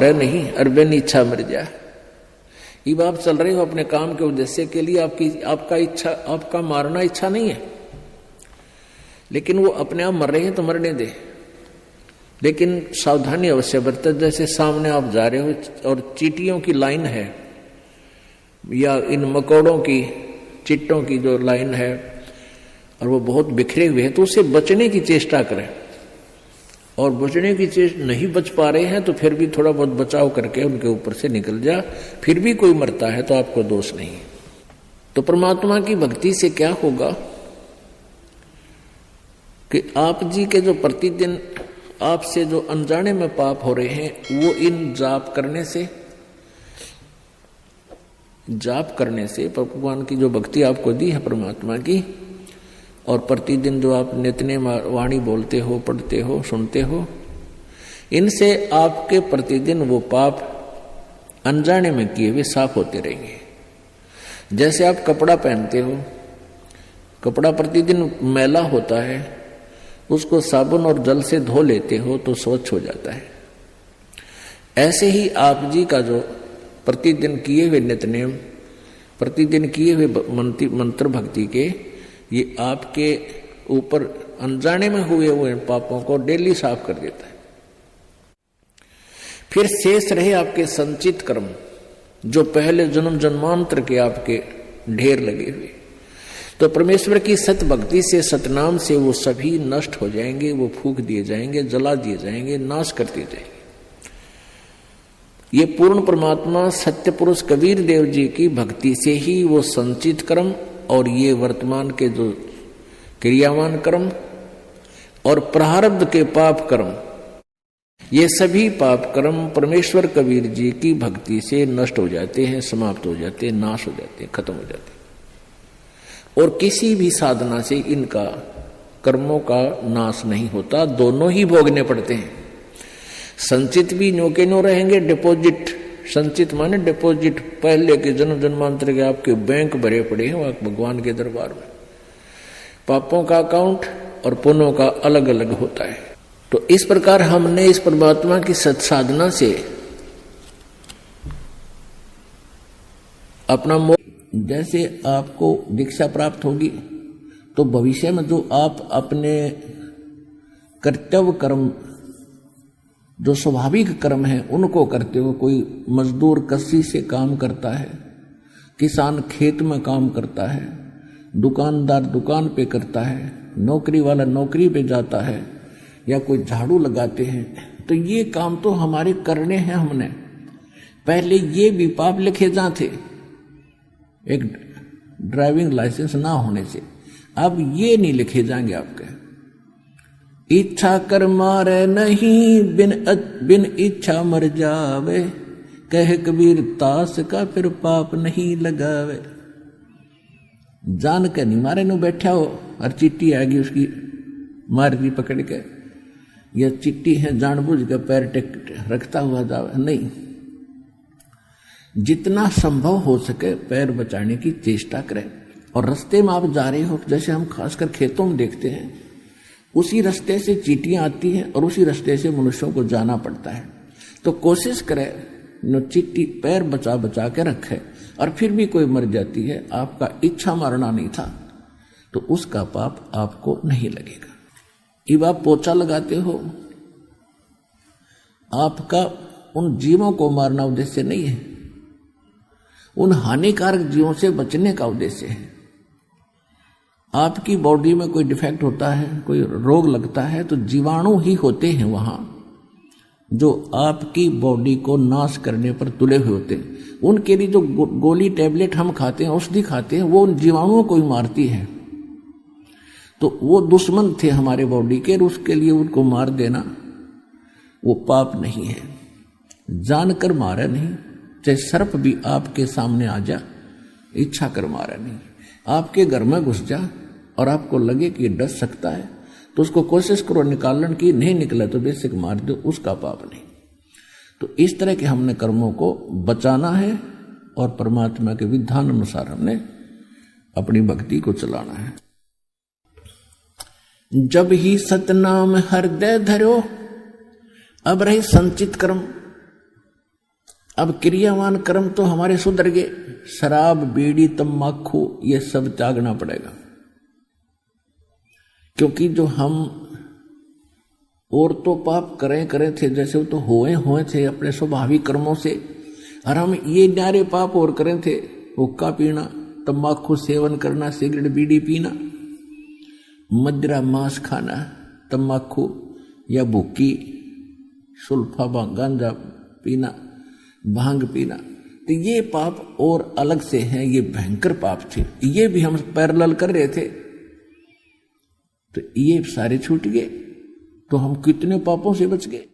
मारे नहीं, अरबेन इच्छा मर जा। ये आप चल रहे हो अपने काम के उद्देश्य के लिए, आपका मारना इच्छा नहीं है, लेकिन वो अपने आप मर रहे हैं तो मरने दे, लेकिन सावधानी अवश्य बरते। जैसे सामने आप जा रहे हो और चींटियों की लाइन है या इन मकोड़ों की, चिट्टों की जो लाइन है और वो बहुत बिखरे हुए हैं, तो उससे बचने की चेष्टा करें। और बचने की चेष्टा नहीं बच पा रहे हैं तो फिर भी थोड़ा बहुत बचाव करके उनके ऊपर से निकल जा, फिर भी कोई मरता है तो आपको दोष नहीं। तो परमात्मा की भक्ति से क्या होगा कि आप जी के जो प्रतिदिन आपसे जो अनजाने में पाप हो रहे हैं, वो इन जाप करने से भगवान की जो भक्ति आपको दी है परमात्मा की, और प्रतिदिन जो आप नित्य वाणी बोलते हो, पढ़ते हो, सुनते हो, इनसे आपके प्रतिदिन वो पाप अनजाने में किए हुए साफ होते रहेंगे। जैसे आप कपड़ा पहनते हो, कपड़ा प्रतिदिन मैला होता है, उसको साबुन और जल से धो लेते हो तो स्वच्छ हो जाता है। ऐसे ही आप जी का जो प्रतिदिन किए हुए नित्य, प्रतिदिन किए हुए मंत्र भक्ति के, ये आपके ऊपर अनजाने में हुए हुए पापों को डेली साफ कर देता है। फिर शेष रहे आपके संचित कर्म, जो पहले जन्म जन्मांतर के आपके ढेर लगे हुए, तो परमेश्वर की सत भक्ति से, सतनाम से वो सभी नष्ट हो जाएंगे, वो फूंक दिए जाएंगे, जला दिए जाएंगे, नाश कर दिए जाएंगे। ये पूर्ण परमात्मा सत्य पुरुष कबीर देव जी की भक्ति से ही वो संचित कर्म और ये वर्तमान के जो क्रियावान कर्म और प्रारब्ध के पाप कर्म, ये सभी पाप कर्म परमेश्वर कबीर जी की भक्ति से नष्ट हो जाते हैं, समाप्त हो जाते हैं, नाश हो जाते हैं, खत्म हो जाते हैं। और किसी भी साधना से इनका कर्मों का नाश नहीं होता, दोनों ही भोगने पड़ते हैं। संचित भी न्यो के न्यो रहेंगे, डिपॉजिट, संचित माने डिपॉजिट, पहले के जन्म जन्मांतर के आपके बैंक भरे पड़े हैं भगवान के दरबार में। पापों का अकाउंट और पुण्यों का अलग अलग होता है। तो इस प्रकार हमने इस परमात्मा की सत्साधना से अपना जैसे आपको दीक्षा प्राप्त होगी तो भविष्य में जो आप अपने कर्तव्य कर्म, जो स्वाभाविक कर्म है, उनको करते हो। कोई मजदूर कस्सी से काम करता है, किसान खेत में काम करता है, दुकानदार दुकान पे करता है, नौकरी वाला नौकरी पे जाता है, या कोई झाड़ू लगाते हैं, तो ये काम तो हमारे करने हैं। हमने पहले ये भी पाप लिखे जा थे एक ड्राइविंग लाइसेंस ना होने से, अब ये नहीं लिखे जाएंगे आपके। इच्छा कर मारे नहीं, बिन इच्छा मर जावे, कह कबीर तास का फिर पाप नहीं लगावे। जान के नहीं मारे नु बैठा हो और चिट्ठी आएगी उसकी मार दी पकड़ के, यह चिट्ठी है जानबूझ के पैर टेक रखता हुआ जावे, नहीं। जितना संभव हो सके पैर बचाने की चेष्टा करें। और रास्ते में आप जा रहे हो, जैसे हम खासकर खेतों में देखते हैं, उसी रास्ते से चींटियां आती हैं और उसी रास्ते से मनुष्यों को जाना पड़ता है। तो कोशिश करें न चींटी पैर बचा बचा के रखे, और फिर भी कोई मर जाती है, आपका इच्छा मारना नहीं था, तो उसका पाप आपको नहीं लगेगा। जब आप पोछा लगाते हो, आपका उन जीवों को मारना उद्देश्य नहीं है, उन हानिकारक जीवों से बचने का उद्देश्य है। आपकी बॉडी में कोई डिफेक्ट होता है, कोई रोग लगता है, तो जीवाणु ही होते हैं वहां जो आपकी बॉडी को नाश करने पर तुले हुए होते हैं। उनके लिए जो गोली टैबलेट हम खाते हैं, औषधि खाते हैं, वो उन जीवाणुओं को ही मारती है। तो वो दुश्मन थे हमारे बॉडी के, और उसके लिए उनको मार देना वो पाप नहीं है। जानकर मारा नहीं, चाहे सर्प भी आपके सामने आ जा, इच्छा कर मारा नहीं। आपके घर में घुस जा और आपको लगे कि डस सकता है, तो उसको कोशिश करो निकालने की, नहीं निकला तो बेसिक मार दो, उसका पाप नहीं। तो इस तरह के हमने कर्मों को बचाना है और परमात्मा के विधान अनुसार हमने अपनी भक्ति को चलाना है। जब ही सतनाम हृदय धरो, अब रहे संचित कर्म। अब क्रियावान कर्म तो हमारे सुधर गए, शराब बीड़ी तम्बाकू ये सब त्यागना पड़ेगा, क्योंकि जो हम और तो पाप करें थे, जैसे वो तो हुए थे अपने स्वाभाविक कर्मों से, और हम ये न्यारे पाप और करें थे, हुक्का पीना, तम्बाकू सेवन करना, सिगरेट बीड़ी पीना, मदिरा मांस खाना, तम्बाकू या भुक्की सुल्फा गांजा पीना, भांग पीना, तो ये पाप और अलग से हैं, ये भयंकर पाप थे, ये भी हम पैरेलल कर रहे थे, तो ये सारे छूट गए, तो हम कितने पापों से बच गए।